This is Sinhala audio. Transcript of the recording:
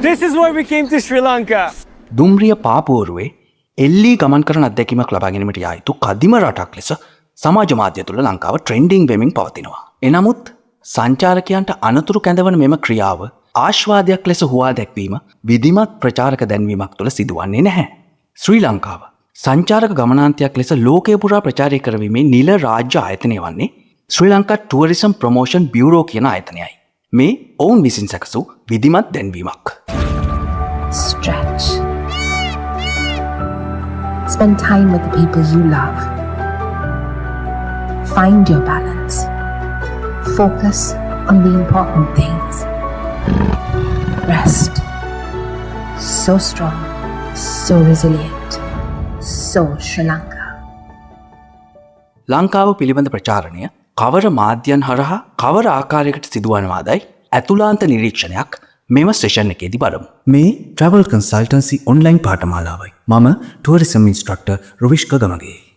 This is why we came to Sri Lanka. දුම්රිය පාපුවරුවේ එල්ලී ගමන් කරන අත්දැකීමක් ලබා ගැනීමට යා යුතු කදිම රටක් ලෙස සමාජ මාධ්‍ය තුළ ලංකාව ට්‍රෙන්ඩිං වෙමින් පවතිනවා. එනමුත් සංචාරකයන්ට අනතුරු කැඳවන මෙම ක්‍රියාව ආශ්වාදයක් ලෙස හුවා දැක්වීම විධිමත් ප්‍රචාරක දැන්වීමක් තුළ සිදුවන්නේ නැහැ. ශ්‍රී ලංකාව සංචාරක ගමනාන්තයක් ලෙස ලෝකය පුරා ප්‍රචාරය කරවීමේ නිල රාජ්‍ය ආයතනය වන්නේ ශ්‍රී ලංකා ටුවරිසම් ප්‍රමෝෂන් බියුරෝ කියන ආයතනයයි. මේ ඔවුන් විසින් සැකසූ විධිමත් දැන්වීමක්. Stretch. Spend time with the people you love. Find your balance. Focus on the important things. Rest. So strong, so resilient, so Sri Lanka. ලංකාව පිළිබඳ ප්‍රචාරණය කවර මාධ්‍යයන් හරහා කවර ආකාරයකට සිදුවනවාදයි ඇතුලාන්ත නිරීක්ෂණයක් මෙම සෙෂන් එකේදී බලමු. මේ ට්‍රැවල් කන්සල්ටන්සි ඔන්ලයින් පාඨමාලාවයි. මම ටුවරිසම් ඉන්ස්ට්‍රක්ටර් රුවිෂ් කගමගේ.